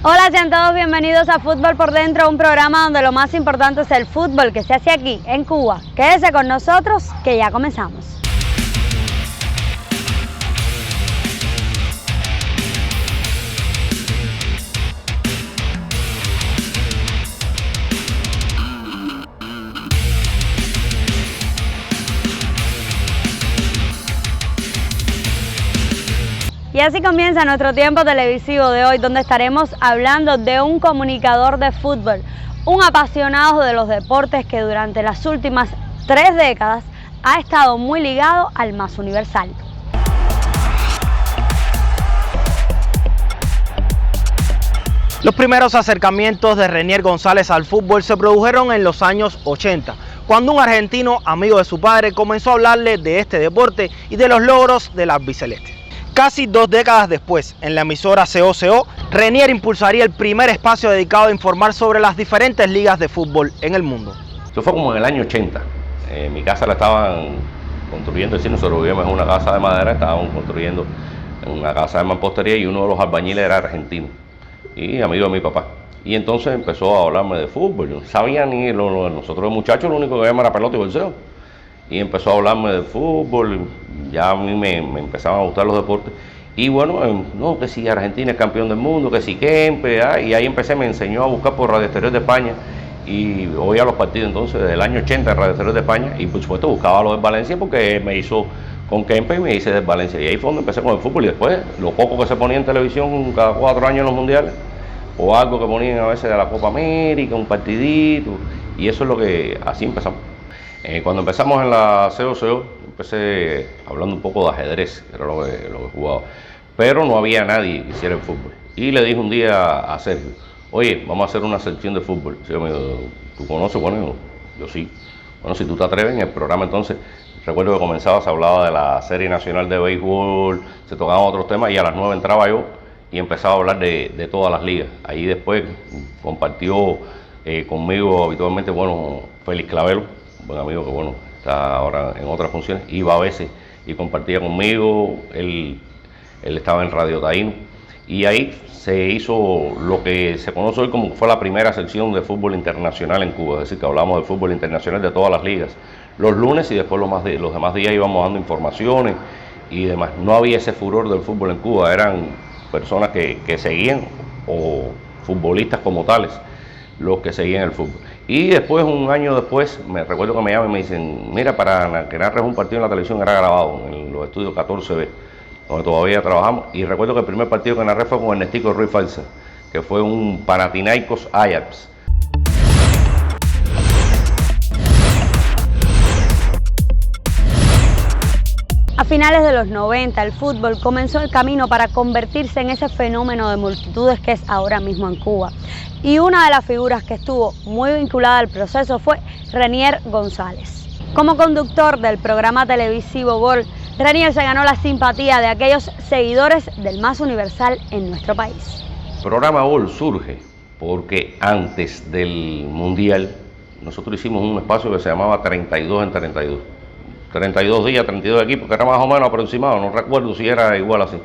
Hola, sean todos bienvenidos a Fútbol por Dentro, un programa donde lo más importante es el fútbol que se hace aquí, en Cuba. Quédese con nosotros, que ya comenzamos. Y así comienza nuestro tiempo televisivo de hoy, donde estaremos hablando de un comunicador de fútbol, un apasionado de los deportes que durante las últimas 3 décadas ha estado muy ligado al más universal. Los primeros acercamientos de Renier González al fútbol se produjeron en los años 80, cuando un argentino, amigo de su padre, comenzó a hablarle de este deporte y de los logros del albiceleste. Casi 2 décadas después, en la emisora COCO, Renier impulsaría el primer espacio dedicado a informar sobre las diferentes ligas de fútbol en el mundo. Eso fue como en el año 80. Mi casa la estaban construyendo, es decir, nosotros vivíamos en una casa de madera, estaban construyendo una casa de mampostería y uno de los albañiles era argentino y amigo de mi papá. Y entonces empezó a hablarme de fútbol. Yo no sabía ni nosotros los muchachos, lo único que veíamos era pelota y bolseo. Y empezó a hablarme de fútbol, ya a mí me empezaban a gustar los deportes. Y bueno, no, que si Argentina es campeón del mundo, que si Kempe, y ahí empecé, me enseñó a buscar por Radio Exterior de España y oía los partidos entonces del año 80 de Radio Exterior de España y por supuesto buscaba los de Valencia porque me hizo con Kempe y me hice de Valencia. Y ahí fue donde empecé con el fútbol y después lo poco que se ponía en televisión cada 4 años en los mundiales o algo que ponían a veces de la Copa América, un partidito, y eso es lo que así empezamos. Cuando empezamos en la COCO, empecé hablando un poco de ajedrez, que era lo que jugaba, pero no había nadie que hiciera el fútbol. Y le dije un día a Sergio, oye, vamos a hacer una sección de fútbol. Sí, me dijo, ¿tú conoces? Bueno, yo sí. Bueno, si tú te atreves, en el programa entonces, recuerdo que comenzaba, se hablaba de la Serie Nacional de Béisbol, se tocaban otros temas y a las 9 entraba yo y empezaba a hablar de todas las ligas. Ahí después compartió conmigo habitualmente, bueno, Félix Clavelo, buen amigo que bueno, está ahora en otras funciones, iba a veces y compartía conmigo, él estaba en Radio Taíno, y ahí se hizo lo que se conoce hoy como fue la primera sección de fútbol internacional en Cuba, es decir, que hablamos de fútbol internacional de todas las ligas, los lunes y después los demás días íbamos dando informaciones y demás. No había ese furor del fútbol en Cuba, eran personas que seguían o futbolistas como tales los que seguían el fútbol. Y después, un año después, me recuerdo que me llaman y me dicen, mira, para que narres un partido en la televisión era grabado en los estudios 14B, donde todavía trabajamos. Y recuerdo que el primer partido que narré fue con Ernestico Ruiz Falsa, que fue un Panathinaikos Ajax. A finales de los 90, el fútbol comenzó el camino para convertirse en ese fenómeno de multitudes que es ahora mismo en Cuba. Y una de las figuras que estuvo muy vinculada al proceso fue Renier González. Como conductor del programa televisivo Gol, Renier se ganó la simpatía de aquellos seguidores del más universal en nuestro país. El programa Gol surge porque antes del Mundial nosotros hicimos un espacio que se llamaba 32 en 32. 32 días, 32 equipos, que era más o menos aproximado, no recuerdo si era igual así.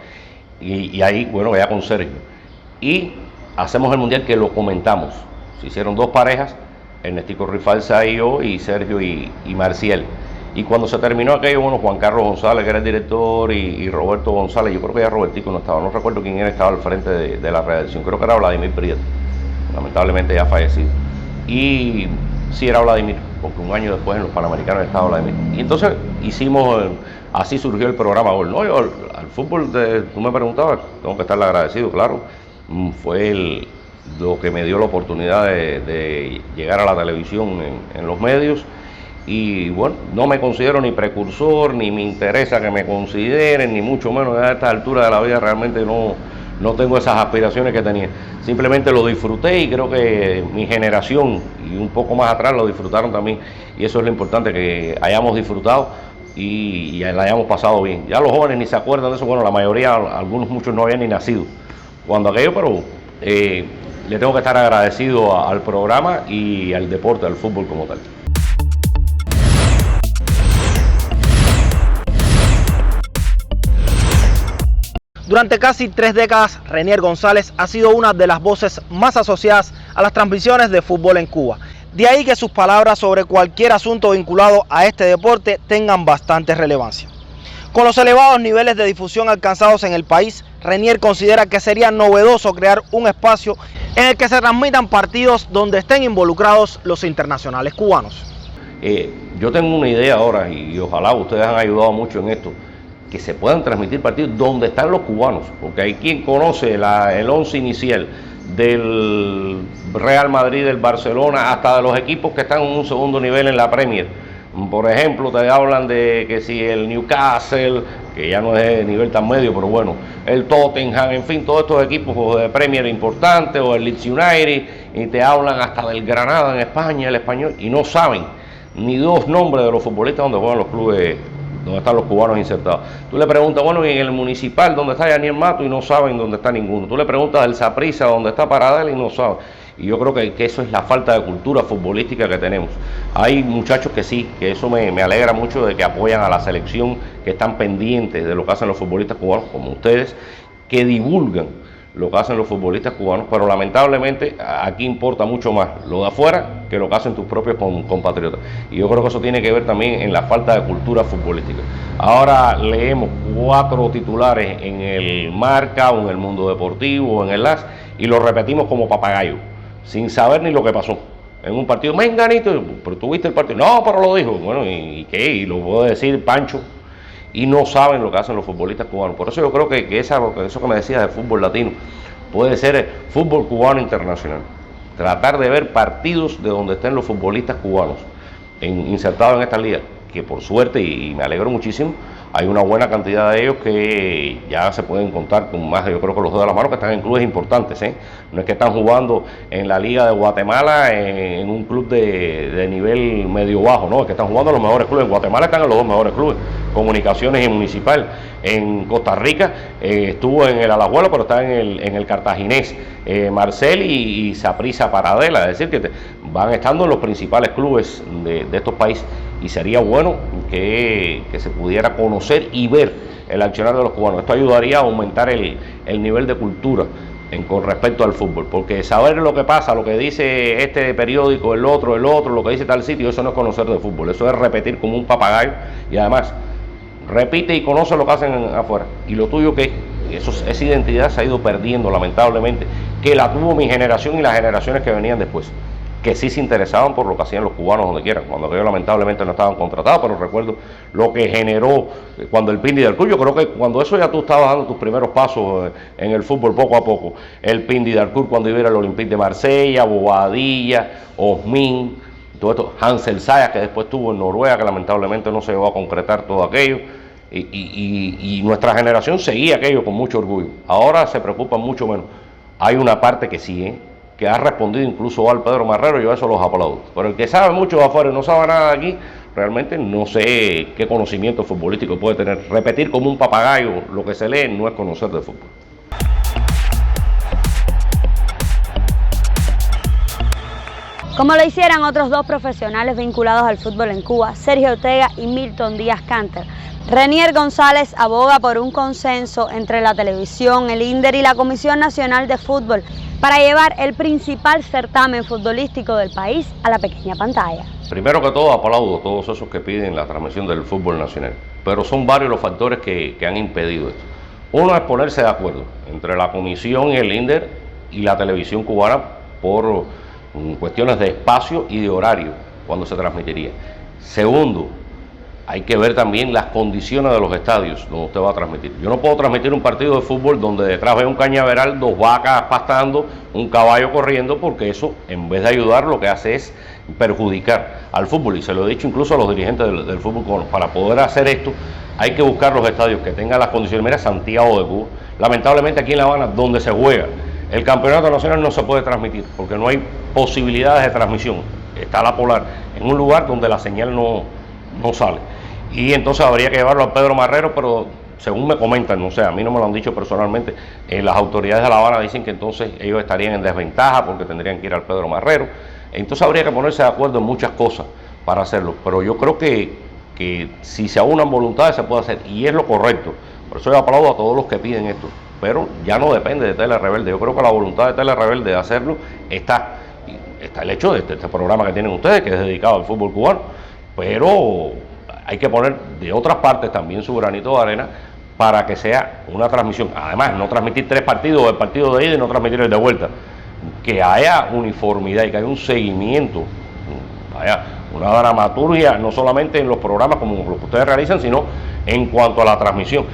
Y ahí, bueno, ya con Sergio. Y hacemos el mundial que lo comentamos. Se hicieron 2 parejas, Ernestico Rifalza y yo, y Sergio y Marcial. Y cuando se terminó aquello, bueno, Juan Carlos González, que era el director, y Roberto González, yo creo que ya Robertico no estaba, no recuerdo quién era, estaba al frente de la redacción, creo que era Vladimir Prieto, lamentablemente ya fallecido. Y sí era Vladimir, porque un año después en los Panamericanos estaba Vladimir. Y entonces hicimos, así surgió el programa Gol. No, yo al fútbol, tú me preguntabas, tengo que estarle agradecido, claro. Fue lo que me dio la oportunidad de llegar a la televisión en los medios. Y bueno, no me considero ni precursor, ni me interesa que me consideren, ni mucho menos a esta altura de la vida realmente no tengo esas aspiraciones que tenía. Simplemente lo disfruté y creo que mi generación y un poco más atrás lo disfrutaron también. Y eso es lo importante, que hayamos disfrutado y la hayamos pasado bien. Ya los jóvenes ni se acuerdan de eso, bueno, la mayoría, algunos, muchos no habían ni nacido cuando aquello, pero le tengo que estar agradecido al programa y al deporte, al fútbol como tal. Durante casi 3 décadas, Renier González ha sido una de las voces más asociadas a las transmisiones de fútbol en Cuba. De ahí que sus palabras sobre cualquier asunto vinculado a este deporte tengan bastante relevancia. Con los elevados niveles de difusión alcanzados en el país, Renier considera que sería novedoso crear un espacio en el que se transmitan partidos donde estén involucrados los internacionales cubanos. Yo tengo una idea ahora y ojalá ustedes han ayudado mucho en esto, que se puedan transmitir partidos donde están los cubanos, porque hay quien conoce el once inicial del Real Madrid, del Barcelona, hasta de los equipos que están en un segundo nivel en la Premier. Por ejemplo, te hablan de que si el Newcastle, que ya no es de nivel tan medio, pero bueno, el Tottenham, en fin, todos estos equipos de Premier importantes, o el Leeds United, y te hablan hasta del Granada en España, el Español, y no saben ni dos nombres de los futbolistas donde juegan los clubes, donde están los cubanos insertados. Tú le preguntas, bueno, y en el Municipal, ¿dónde está Yaniel Mato? Y no saben dónde está ninguno. Tú le preguntas del Saprissa, ¿dónde está Paradela? Y no saben. Y yo creo que eso es la falta de cultura futbolística que tenemos. Hay muchachos que sí, que eso me alegra mucho, de que apoyan a la selección, que están pendientes de lo que hacen los futbolistas cubanos, como ustedes, que divulgan lo que hacen los futbolistas cubanos, pero lamentablemente aquí importa mucho más lo de afuera que lo que hacen tus propios compatriotas. Y yo creo que eso tiene que ver también en la falta de cultura futbolística. Ahora leemos 4 titulares en el Marca, o en el Mundo Deportivo, o en el AS, y lo repetimos como papagayo, sin saber ni lo que pasó. En un partido, menganito, pero tuviste el partido, no, pero lo dijo, bueno, ¿y qué? Y lo puedo decir Pancho, y no saben lo que hacen los futbolistas cubanos. Por eso yo creo que eso que me decías de fútbol latino puede ser fútbol cubano internacional. Tratar de ver partidos de donde estén los futbolistas cubanos insertados en esta liga, que por suerte, y me alegro muchísimo, hay una buena cantidad de ellos que ya se pueden contar con más, yo creo que los dedos de la mano, que están en clubes importantes, ¿eh? No es que están jugando en la Liga de Guatemala en un club de nivel medio bajo, no, es que están jugando en los mejores clubes. En Guatemala están en los 2 mejores clubes, Comunicaciones y Municipal. En Costa Rica estuvo en el Alajuela, pero está en el Cartaginés, Marcel y Saprissa Paradela, es decir, que van estando en los principales clubes de estos países. Y sería bueno que se pudiera conocer y ver el accionar de los cubanos. Esto ayudaría a aumentar el nivel de cultura con respecto al fútbol, porque saber lo que pasa, lo que dice este periódico, el otro, lo que dice tal sitio, eso no es conocer de fútbol, eso es repetir como un papagayo, y además repite y conoce lo que hacen afuera. Y lo tuyo, que esa identidad se ha ido perdiendo lamentablemente, que la tuvo mi generación y las generaciones que venían después, que sí se interesaban por lo que hacían los cubanos donde quieran, cuando ellos lamentablemente no estaban contratados. Pero recuerdo lo que generó cuando el Pindi Darcourt, yo creo que cuando eso ya tú estabas dando tus primeros pasos en el fútbol poco a poco, el Pindi Darcourt cuando iba al Olympique de Marsella, Bobadilla, Osmin, todo esto, Hansel Sayas, que después estuvo en Noruega, que lamentablemente no se llegó a concretar todo aquello, y nuestra generación seguía aquello con mucho orgullo. Ahora se preocupan mucho menos. Hay una parte que sí, que ha respondido incluso al Pedro Marrero, yo a eso los aplaudo. Pero el que sabe mucho de afuera y no sabe nada de aquí, realmente no sé qué conocimiento futbolístico puede tener. Repetir como un papagayo lo que se lee no es conocer de fútbol. Como lo hicieran otros 2 profesionales vinculados al fútbol en Cuba, Sergio Ortega y Milton Díaz Canter, Renier González aboga por un consenso entre la televisión, el INDER y la Comisión Nacional de Fútbol para llevar el principal certamen futbolístico del país a la pequeña pantalla. Primero que todo, aplaudo a todos esos que piden la transmisión del fútbol nacional, pero son varios los factores que han impedido esto. Uno es ponerse de acuerdo entre la Comisión y el INDER y la televisión cubana por cuestiones de espacio y de horario cuando se transmitiría. Segundo, hay que ver también las condiciones de los estadios donde usted va a transmitir. Yo no puedo transmitir un partido de fútbol donde detrás ve un cañaveral, 2 vacas pastando, un caballo corriendo, porque eso, en vez de ayudar, lo que hace es perjudicar al fútbol. Y se lo he dicho incluso a los dirigentes del fútbol cubano. Para poder hacer esto, hay que buscar los estadios que tengan las condiciones. Mira, Santiago de Cuba, lamentablemente aquí en La Habana, donde se juega el campeonato nacional, no se puede transmitir, porque no hay posibilidades de transmisión. Está la Polar, en un lugar donde la señal no sale. Y entonces habría que llevarlo a Pedro Marrero, pero según me comentan, no sé, a mí no me lo han dicho personalmente, las autoridades de La Habana dicen que entonces ellos estarían en desventaja porque tendrían que ir al Pedro Marrero. Entonces habría que ponerse de acuerdo en muchas cosas para hacerlo, pero yo creo que si se aunan voluntades se puede hacer, y es lo correcto, Por eso yo aplaudo a todos los que piden esto, pero ya no depende de Tele Rebelde. Yo creo que la voluntad de Tele Rebelde de hacerlo está. Y está el hecho de este programa que tienen ustedes, que es dedicado al fútbol cubano, pero hay que poner de otras partes también su granito de arena para que sea una transmisión. Además, no transmitir 3 partidos, el partido de ida y no transmitir el de vuelta. Que haya uniformidad y que haya un seguimiento, haya una dramaturgia, no solamente en los programas como los que ustedes realizan, sino en cuanto a la transmisión.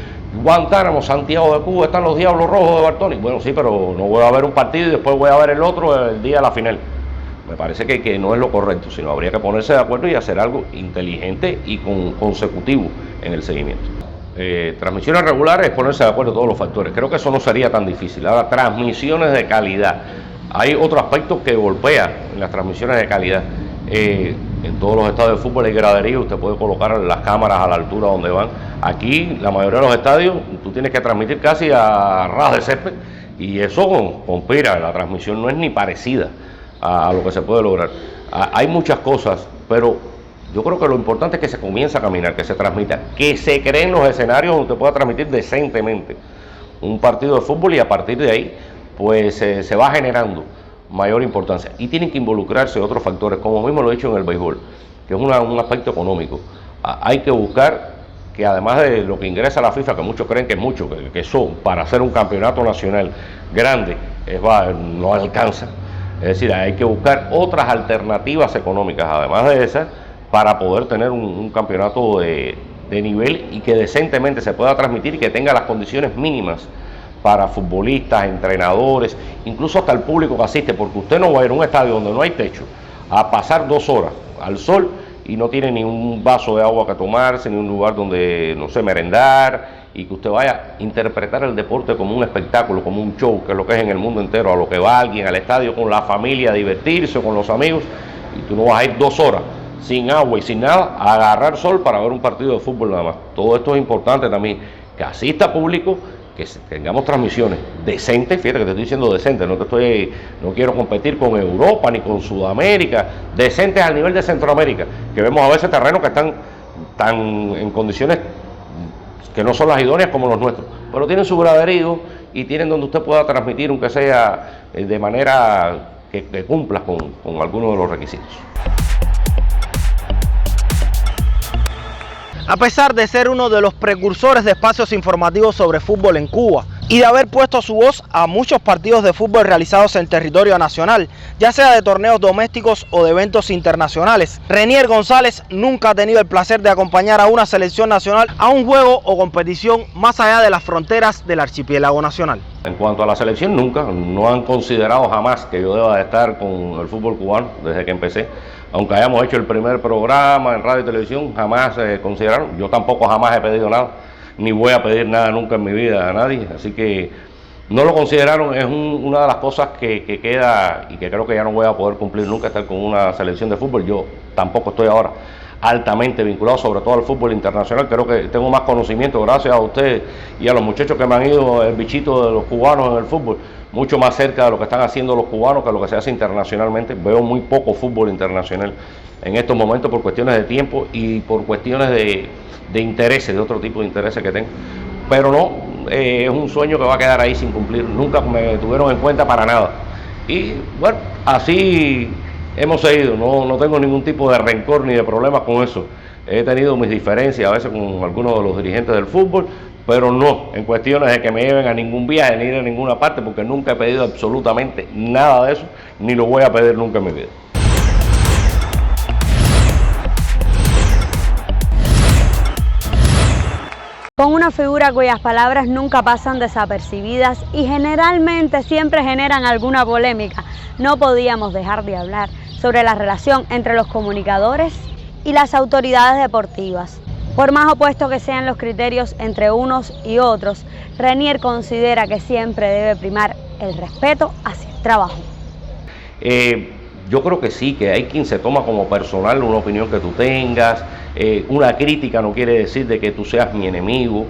Guantánamo, Santiago de Cuba, están los Diablos Rojos de Bartoni. Bueno, sí, pero no voy a ver un partido y después voy a ver el otro el día de la final. Me parece que no es lo correcto, sino habría que ponerse de acuerdo y hacer algo inteligente y consecutivo en el seguimiento. Transmisiones regulares es ponerse de acuerdo todos los factores. Creo que eso no sería tan difícil. Ahora, transmisiones de calidad. Hay otro aspecto que golpea en las transmisiones de calidad. En todos los estadios de fútbol hay graderías, usted puede colocar las cámaras a la altura donde van. Aquí, la mayoría de los estadios, tú tienes que transmitir casi a ras de césped y eso conspira, la transmisión no es ni parecida a lo que se puede lograr. Hay muchas cosas, pero yo creo que lo importante es que se comience a caminar, que se transmita, que se creen los escenarios donde usted pueda transmitir decentemente un partido de fútbol y a partir de ahí pues se va generando mayor importancia. Y tienen que involucrarse otros factores, como mismo lo he dicho en el béisbol, que es un aspecto económico. Hay que buscar que además de lo que ingresa la FIFA, que muchos creen que es mucho, que eso para hacer un campeonato nacional grande no alcanza. Es decir, hay que buscar otras alternativas económicas, además de esas, para poder tener un campeonato de nivel y que decentemente se pueda transmitir y que tenga las condiciones mínimas para futbolistas, entrenadores, incluso hasta el público que asiste, porque usted no va a ir a un estadio donde no hay techo a pasar 2 horas al sol y no tiene ni un vaso de agua que tomarse, ni un lugar donde, no sé, merendar, y que usted vaya a interpretar el deporte como un espectáculo, como un show, que es lo que es en el mundo entero, a lo que va alguien al estadio con la familia a divertirse, con los amigos, y tú no vas a ir 2 horas sin agua y sin nada a agarrar sol para ver un partido de fútbol nada más. Todo esto es importante también, que asista público, que tengamos transmisiones decentes, fíjate que te estoy diciendo decentes, no quiero competir con Europa ni con Sudamérica, decentes al nivel de Centroamérica, que vemos a veces terrenos que están en condiciones que no son las idóneas como los nuestros, pero tienen su graderío y tienen donde usted pueda transmitir, aunque sea de manera que cumpla con algunos de los requisitos. A pesar de ser uno de los precursores de espacios informativos sobre fútbol en Cuba y de haber puesto su voz a muchos partidos de fútbol realizados en territorio nacional, ya sea de torneos domésticos o de eventos internacionales, Renier González nunca ha tenido el placer de acompañar a una selección nacional a un juego o competición más allá de las fronteras del archipiélago nacional. En cuanto a la selección, nunca, no han considerado jamás que yo deba de estar con el fútbol cubano desde que empecé. Aunque hayamos hecho el primer programa en radio y televisión, jamás consideraron. Yo tampoco jamás he pedido nada, ni voy a pedir nada nunca en mi vida a nadie. Así que no lo consideraron. Es una de las cosas que queda y que creo que ya no voy a poder cumplir nunca, estar con una selección de fútbol. Yo tampoco estoy ahora altamente vinculado, sobre todo al fútbol internacional. Creo que tengo más conocimiento gracias a ustedes y a los muchachos que me han ido el bichito de los cubanos en el fútbol, mucho más cerca de lo que están haciendo los cubanos que lo que se hace internacionalmente. Veo muy poco fútbol internacional en estos momentos por cuestiones de tiempo y por cuestiones de intereses, de otro tipo de intereses que tengo. Pero no, es un sueño que va a quedar ahí sin cumplir. Nunca me tuvieron en cuenta para nada. Y bueno, así hemos seguido. No tengo ningún tipo de rencor ni de problemas con eso. He tenido mis diferencias a veces con algunos de los dirigentes del fútbol, pero no en cuestiones de que me lleven a ningún viaje ni ir a ninguna parte, porque nunca he pedido absolutamente nada de eso, ni lo voy a pedir nunca en mi vida. Con una figura cuyas palabras nunca pasan desapercibidas y generalmente siempre generan alguna polémica, no podíamos dejar de hablar sobre la relación entre los comunicadores y las autoridades deportivas. Por más opuestos que sean los criterios entre unos y otros, Renier considera que siempre debe primar el respeto hacia el trabajo. Yo creo que sí, que hay quien se toma como personal una opinión que tú tengas. Una crítica no quiere decir de que tú seas mi enemigo.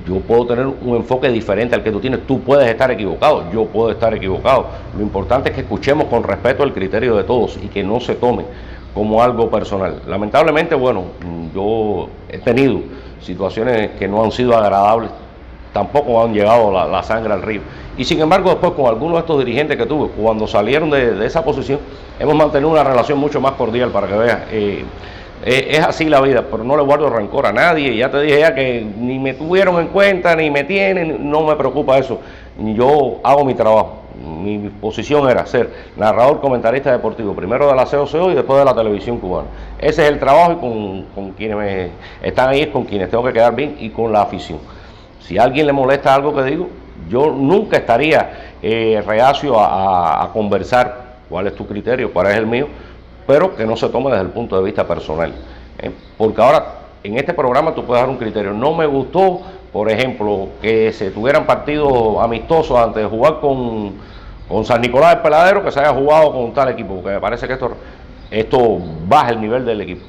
Yo puedo tener un enfoque diferente al que tú tienes. Tú puedes estar equivocado, yo puedo estar equivocado. Lo importante es que escuchemos con respeto el criterio de todos y que no se tome como algo personal. Lamentablemente, bueno, yo he tenido situaciones que no han sido agradables, tampoco han llegado la sangre al río. Y sin embargo, después con algunos de estos dirigentes que tuve, cuando salieron de esa posición, hemos mantenido una relación mucho más cordial, para que veas. Es así la vida, pero no le guardo rencor a nadie. Ya te dije ya que ni me tuvieron en cuenta, ni me tienen, no me preocupa eso. Yo hago mi trabajo. Mi posición era ser narrador, comentarista deportivo, primero de la COCO y después de la televisión cubana. Ese es el trabajo, y con quienes están ahí es con quienes tengo que quedar bien, y con la afición. Si a alguien le molesta algo que digo, yo nunca estaría reacio a conversar cuál es tu criterio, cuál es el mío, pero que no se tome desde el punto de vista personal. Porque ahora, en este programa tú puedes dar un criterio. No me gustó, por ejemplo, que se tuvieran partidos amistosos antes de jugar con San Nicolás del Peladero, que se haya jugado con tal equipo, porque me parece que esto baja el nivel del equipo.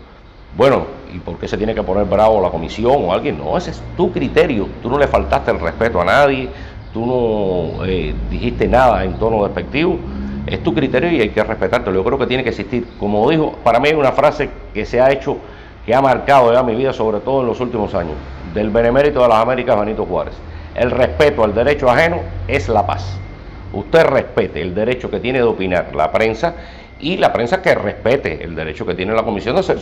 Bueno, ¿y por qué se tiene que poner bravo la comisión o alguien? No, ese es tu criterio. Tú no le faltaste el respeto a nadie, tú no dijiste nada en tono despectivo. Es tu criterio y hay que respetártelo. Yo creo que tiene que existir. Como dijo, para mí hay una frase que se ha hecho, que ha marcado ya mi vida, sobre todo en los últimos años, del benemérito de las Américas, Benito Juárez. El respeto al derecho ajeno es la paz. Usted respete el derecho que tiene de opinar la prensa, y la prensa que respete el derecho que tiene la comisión de hacer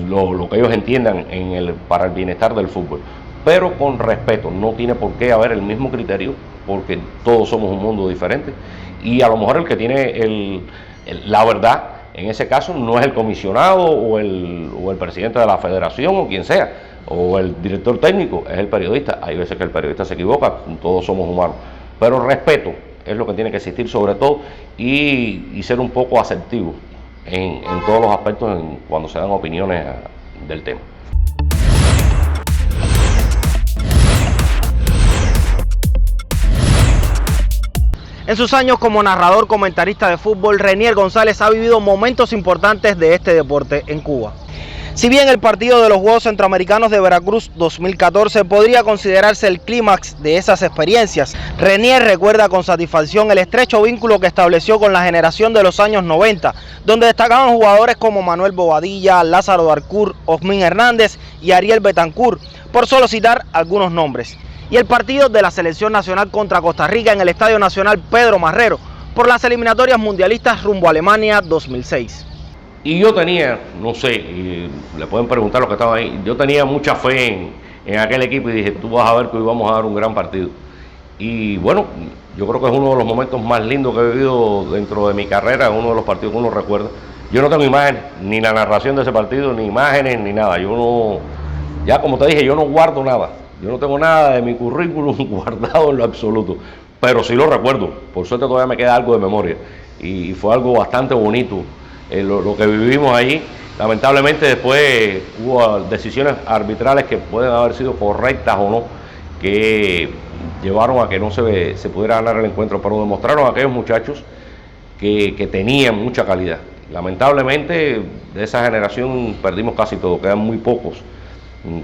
lo que ellos entiendan para el bienestar del fútbol. Pero con respeto. No tiene por qué haber el mismo criterio, porque todos somos un mundo diferente. Y a lo mejor el que tiene la verdad, en ese caso, no es el comisionado o el presidente de la federación o quien sea, o el director técnico, es el periodista. Hay veces que el periodista se equivoca, todos somos humanos. Pero respeto es lo que tiene que existir sobre todo, y ser un poco asertivo en todos los aspectos cuando se dan opiniones del tema. En sus años como narrador, comentarista de fútbol, Renier González ha vivido momentos importantes de este deporte en Cuba. Si bien el partido de los Juegos Centroamericanos de Veracruz 2014 podría considerarse el clímax de esas experiencias, Renier recuerda con satisfacción el estrecho vínculo que estableció con la generación de los años 90, donde destacaban jugadores como Manuel Bobadilla, Lázaro Darcourt, Osmín Hernández y Ariel Betancourt, por solo citar algunos nombres. Y el partido de la selección nacional contra Costa Rica en el Estadio Nacional Pedro Marrero por las eliminatorias mundialistas rumbo a Alemania 2006. Y yo tenía, no sé, le pueden preguntar a los que estaban ahí, yo tenía mucha fe en aquel equipo y dije, tú vas a ver que hoy vamos a dar un gran partido. Y bueno, yo creo que es uno de los momentos más lindos que he vivido dentro de mi carrera, uno de los partidos que uno recuerda. Yo no tengo imágenes, ni la narración de ese partido, ni imágenes, ni nada. Yo no, ya como te dije, yo no guardo nada. Yo no tengo nada de mi currículum guardado en lo absoluto, pero sí lo recuerdo. Por suerte todavía me queda algo de memoria. Y fue algo bastante bonito lo que vivimos allí. Lamentablemente después hubo decisiones arbitrales que pueden haber sido correctas o no, que llevaron a que no se pudiera ganar el encuentro, pero demostraron a aquellos muchachos que tenían mucha calidad. Lamentablemente de esa generación perdimos casi todo, quedan muy pocos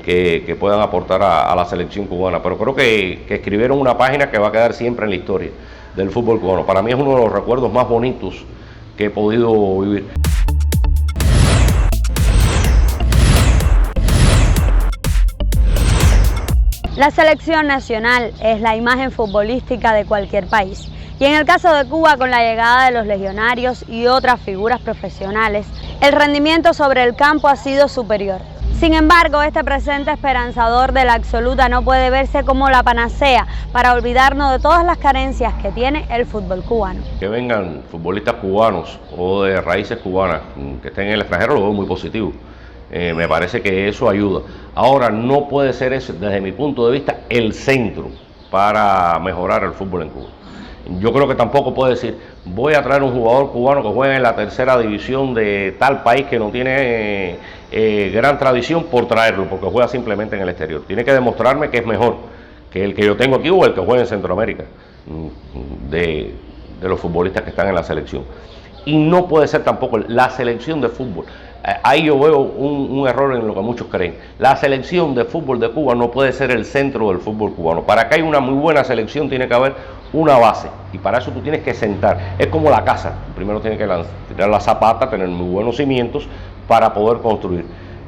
que puedan aportar a la selección cubana, pero creo que escribieron una página que va a quedar siempre en la historia del fútbol cubano. Para mí es uno de los recuerdos más bonitos que he podido vivir. La selección nacional es la imagen futbolística de cualquier país. Y en el caso de Cuba, con la llegada de los legionarios y otras figuras profesionales, el rendimiento sobre el campo ha sido superior. Sin embargo, este presente esperanzador de la absoluta no puede verse como la panacea para olvidarnos de todas las carencias que tiene el fútbol cubano. Que vengan futbolistas cubanos o de raíces cubanas que estén en el extranjero lo veo muy positivo. Me parece que eso ayuda. Ahora, no puede ser eso, desde mi punto de vista, el centro para mejorar el fútbol en Cuba. Yo creo que tampoco puede decir, voy a traer un jugador cubano que juegue en la tercera división de tal país que no tiene gran tradición por traerlo, porque juega simplemente en el exterior. Tiene que demostrarme que es mejor que el que yo tengo aquí o el que juega en Centroamérica, de los futbolistas que están en la selección. Y no puede ser tampoco la selección de fútbol. Ahí yo veo un error en lo que muchos creen. La selección de fútbol de Cuba no puede ser el centro del fútbol cubano. Para que haya una muy buena selección tiene que haber una base, y para eso tú tienes que sentar. Es como la casa, primero tienes que tirar la zapata, tener muy buenos cimientos para poder construir.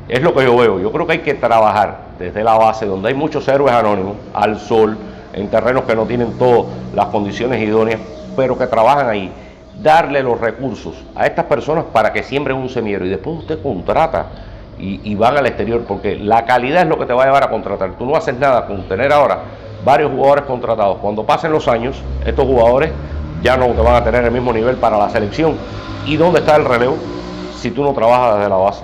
Es lo que yo veo. Yo creo que hay que trabajar desde la base, donde hay muchos héroes anónimos, al sol, en terrenos que no tienen todas las condiciones idóneas, pero que trabajan ahí. Darle los recursos a estas personas para que siembren un semillero y después usted contrata y van al exterior, porque la calidad es lo que te va a llevar a contratar. Tú no haces nada con tener ahora varios jugadores contratados. Cuando pasen los años, estos jugadores ya no te van a tener el mismo nivel para la selección. ¿Y dónde está el relevo si tú no trabajas desde la base?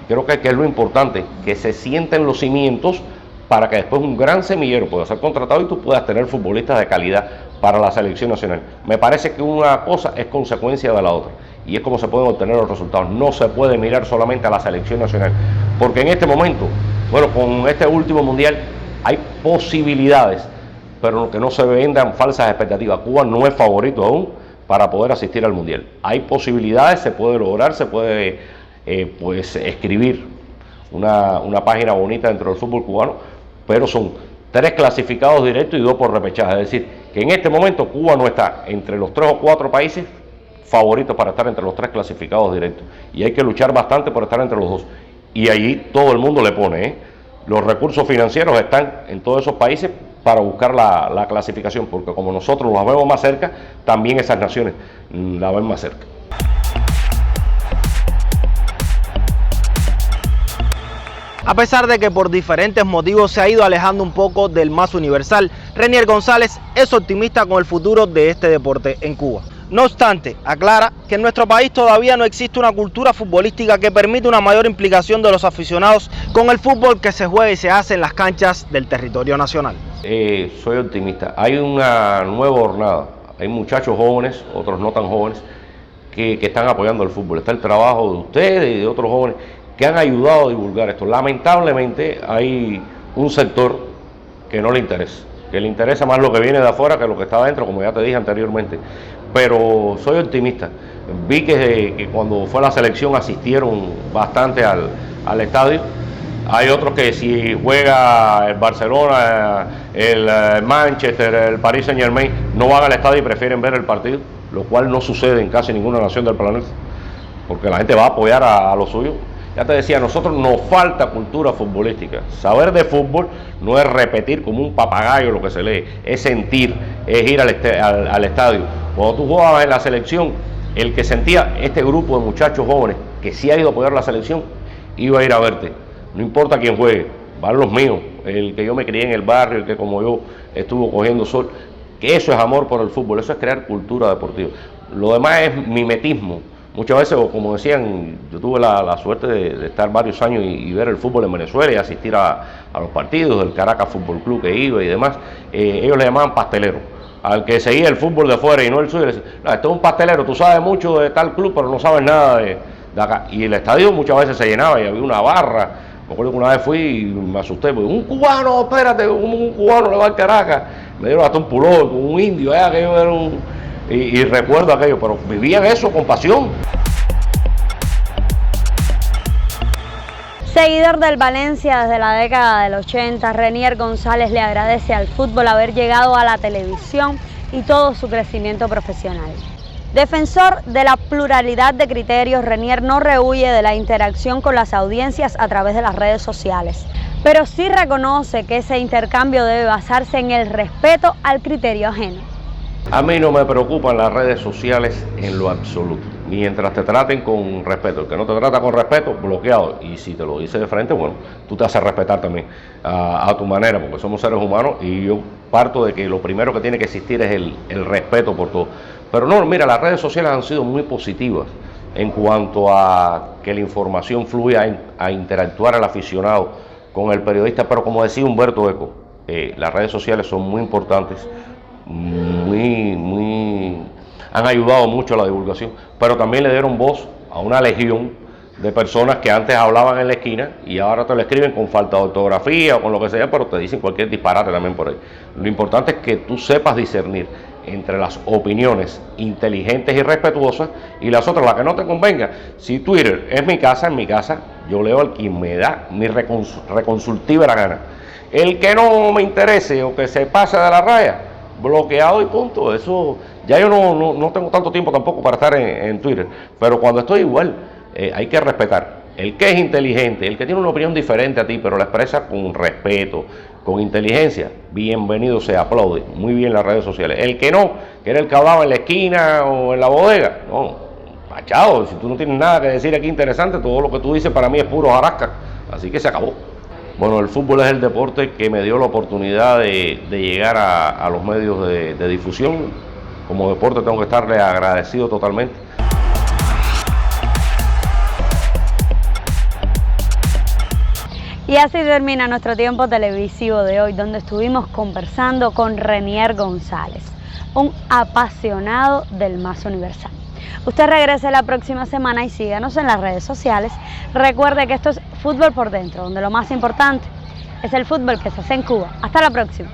Y creo que es lo importante, que se sienten los cimientos para que después un gran semillero pueda ser contratado y tú puedas tener futbolistas de calidad para la selección nacional. Me parece que una cosa es consecuencia de la otra y es como se pueden obtener los resultados. No se puede mirar solamente a la selección nacional, porque en este momento, bueno, con este último mundial hay posibilidades, pero que no se vendan falsas expectativas. Cuba no es favorito aún para poder asistir al mundial. Hay posibilidades, se puede lograr, se puede pues escribir una página bonita dentro del fútbol cubano, pero son 3 clasificados directos y 2 por repechaje. Es decir, que en este momento Cuba no está entre los 3 o 4 países favoritos para estar entre los 3 clasificados directos. Y hay que luchar bastante por estar entre los 2. Y allí todo el mundo le pone, los recursos financieros están en todos esos países para buscar la clasificación, porque como nosotros las vemos más cerca, también esas naciones la ven más cerca. A pesar de que por diferentes motivos se ha ido alejando un poco del más universal, Renier González es optimista con el futuro de este deporte en Cuba. No obstante, aclara que en nuestro país todavía no existe una cultura futbolística que permita una mayor implicación de los aficionados con el fútbol que se juega y se hace en las canchas del territorio nacional. Soy optimista. Hay una nueva jornada, hay muchachos jóvenes, otros no tan jóvenes, que están apoyando el fútbol. Está el trabajo de ustedes y de otros jóvenes que han ayudado a divulgar esto. Lamentablemente hay un sector que no le interesa, que le interesa más lo que viene de afuera que lo que está adentro, como ya te dije anteriormente. Pero soy optimista. Vi que cuando fue la selección asistieron bastante al estadio. Hay otros que si juega el Barcelona, el Manchester, el Paris Saint-Germain, no van al estadio y prefieren ver el partido, lo cual no sucede en casi ninguna nación del planeta, porque la gente va a apoyar a lo suyo. Ya te decía, a nosotros nos falta cultura futbolística. Saber de fútbol no es repetir como un papagayo lo que se lee, es sentir, es ir al estadio. Cuando tú jugabas en la selección, el que sentía este grupo de muchachos jóvenes que sí ha ido a apoyar la selección, iba a ir a verte. No importa quién juegue, van los míos, el que yo me crié en el barrio, el que como yo estuvo cogiendo sol, que eso es amor por el fútbol, eso es crear cultura deportiva. Lo demás es mimetismo. Muchas veces, como decían, yo tuve la suerte de estar varios años y ver el fútbol en Venezuela y asistir a los partidos del Caracas Fútbol Club que iba y demás. Ellos le llamaban pastelero. Al que seguía el fútbol de fuera y no el suyo, le decían, no, este es un pastelero, tú sabes mucho de tal club, pero no sabes nada de acá. Y el estadio muchas veces se llenaba y había una barra. Me acuerdo que una vez fui y me asusté, porque un cubano, espérate, un cubano le va al Caracas. Me dieron hasta un pullover con un indio, aquello era un... Y recuerdo aquello, pero vivían eso con pasión. Seguidor del Valencia desde la década del 80, Renier González le agradece al fútbol haber llegado a la televisión y todo su crecimiento profesional. Defensor de la pluralidad de criterios, Renier no rehúye de la interacción con las audiencias a través de las redes sociales, pero sí reconoce que ese intercambio debe basarse en el respeto al criterio ajeno. A mí no me preocupan las redes sociales en lo absoluto, mientras te traten con respeto. El que no te trata con respeto, bloqueado. Y si te lo dice de frente, bueno, tú te haces respetar también a tu manera, porque somos seres humanos y yo parto de que lo primero que tiene que existir es el respeto por todo. Pero no, mira, las redes sociales han sido muy positivas en cuanto a que la información fluya, a interactuar al aficionado con el periodista, pero como decía Humberto Eco, las redes sociales son muy importantes, han ayudado mucho a la divulgación, pero también le dieron voz a una legión de personas que antes hablaban en la esquina y ahora te lo escriben con falta de ortografía o con lo que sea, pero te dicen cualquier disparate también por ahí. Lo importante es que tú sepas discernir entre las opiniones inteligentes y respetuosas y las otras, las que no te convengan. Si Twitter es mi casa, en mi casa yo leo al quien me da mi reconsultiva la gana. El que no me interese o que se pase de la raya, bloqueado y punto. Eso ya yo no tengo tanto tiempo tampoco para estar en Twitter, pero cuando estoy igual hay que respetar El que es inteligente, el que tiene una opinión diferente a ti, pero la expresa con respeto, con inteligencia, bienvenido, se aplaude. Muy bien las redes sociales. El que no, que era el que hablaba en la esquina o en la bodega, no, machado, si tú no tienes nada que decir aquí interesante, todo lo que tú dices para mí es puro jarasca. Así que se acabó. Bueno, el fútbol es el deporte que me dio la oportunidad de llegar a los medios de difusión. Como deporte tengo que estarle agradecido totalmente. Y así termina nuestro tiempo televisivo de hoy, donde estuvimos conversando con Renier González, un apasionado del más universal. Usted regrese la próxima semana y síganos en las redes sociales. Recuerde que esto es Fútbol por Dentro, donde lo más importante es el fútbol que se hace en Cuba. Hasta la próxima.